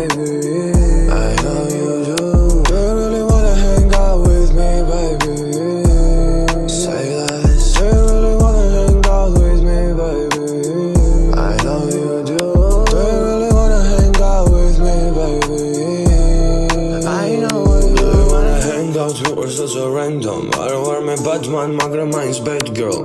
baby. I know you do. Do you really wanna hang out with me, baby? Say less. Do you really wanna hang out with me, baby? I know you do. Do you really wanna hang out with me, baby? I know you do. Do you wanna hang out with us so random? I don't want me Batman, მაგრამ მაინც bad girl.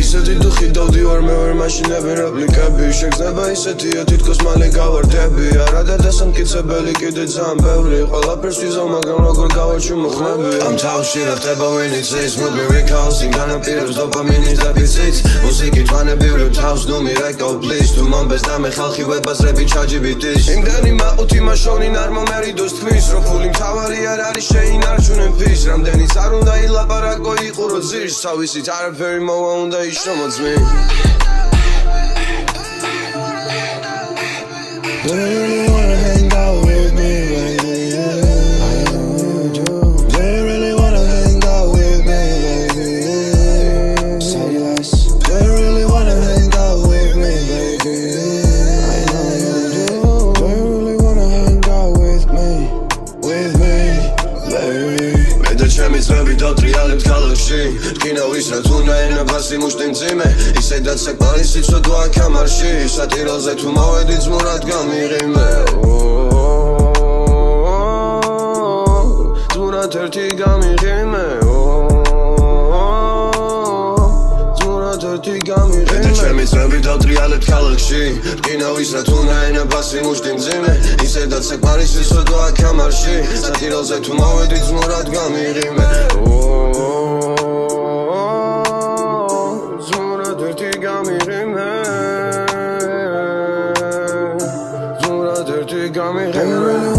ისეთი დუხი დავდივარ მე ვერ მაშინები რეპლიკები შეგრძნება ისეთია თითქოს მალე გავარდები არა და დასამტკიცებელი კიდე ძალიან ბევრი ყველაფერს ვიზავ მაგრამ როგორ გავაჩვი მოხმები ამ თავში რა ხდება ვინიც ის movie recalls განაპირობს დოპამინის დეფიციტს მუსიკით ვანებივებ თავს ნუმი like oh please თუ მომბეს და მე ხალხი ვებაზრები ChatGPT-ს იმდენი მაყუთი მაშოვნი არ მომერიდოს თქმის რომ ფული მთავარი არ არის შეინარჩუნე ფის რამდენიც არ უნდა ილაპარაკო იყურო ძირს თავისით არაფერი მოვა უნდა Someone's me. Do you really wanna hang out with me, baby? I know you do. Do you really wanna hang out with me, baby? Say less. Do you really wanna hang out with me, baby? I know you do. Do you really wanna hang out with me, baby? ჩემის ვები დავტრიალებ ქალაქში რკინა ვისრა თუნა ენა ფასი მუშტი მძიმე ისედაც საკმარისი ცოდვა კამარში სატიროზე თუ მოვედი ძმურად გამიღიმე ძმურად ერთი გამიღიმე ძმურად ერთი გამიღიმე ჩემის ვები დავტრიალებ ქალაქში რკინა ვისრა თუნა ენა ფასი მუშტი მძიმე ისედაც საკმარისი ცოდვა კამარში სატიროზე თუ მოვედი ძმურად გამიღიმე ძმურად ერთი გამიღიმე ძმურად ერთი გამიღიმე